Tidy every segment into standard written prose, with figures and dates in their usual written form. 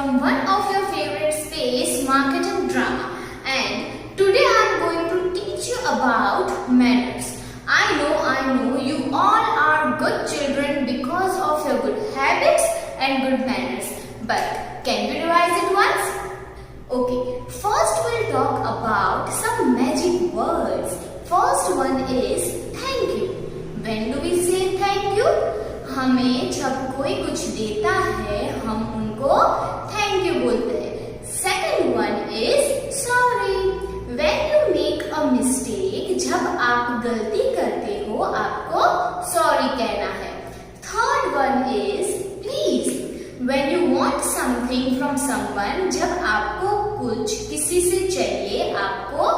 from one of your favorite space, marketing drama. And today I am going to teach you about manners. I know you all are good children because of your good habits and good manners. But can we revise it once? Okay, first we'll talk about some magic words. First one is thank you. When do we say thank you? हमें जब कोई कुछ देता है हम उनको thank you बोलते हैं. Second one is sorry. When you make a mistake, जब आप गलती करते हो आपको सॉरी कहना है. Third one is please. When you want something from someone, जब आपको कुछ किसी से चाहिए आपको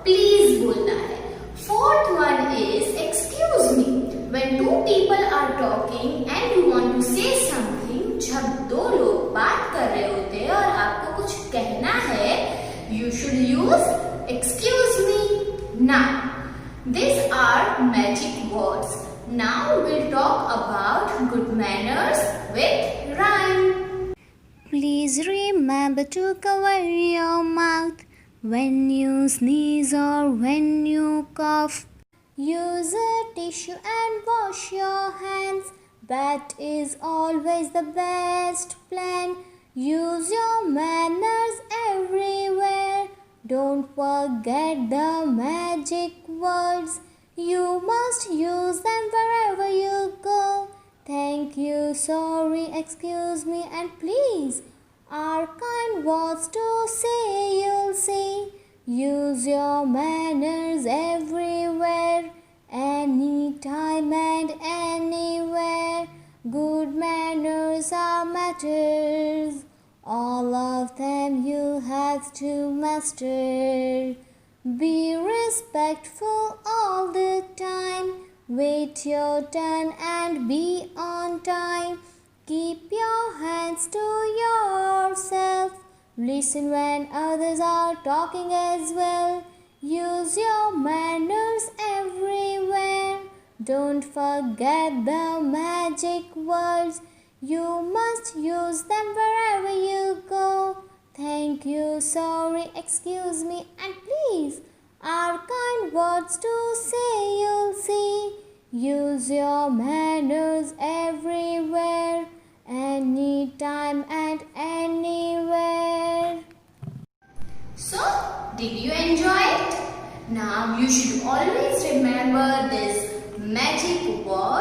प्लीज बोलना है. Fourth one is excuse me. When two people are talking and you want to say something, जब दो लोग बात कर रहे होते हैं और आपको कुछ कहना है, you should use excuse me. Now, these are magic words. Now we'll talk about good manners with rhyme. Please remember to cover your mouth when you sneeze or when you cough. Use a tissue and wash your hands. That is always the best plan. Use your manners everywhere. Don't forget the magic words. You must use them wherever you go. Thank you, sorry, excuse me, and please are kind words to say, you'll see. Use your manners everywhere, anytime and anywhere. Good manners are matters. All of them you have to master. Be respectful all the time. Wait your turn and be on time. Keep your hands to yourself. Listen when others are talking as well. Use your manners everywhere. Don't forget the magic words. You must use them wherever you go. Thank you, sorry, excuse me, and please are kind words to say, you'll see. Use your manners everywhere, anytime and anywhere. So, did you enjoy it? Now you should always remember this magic word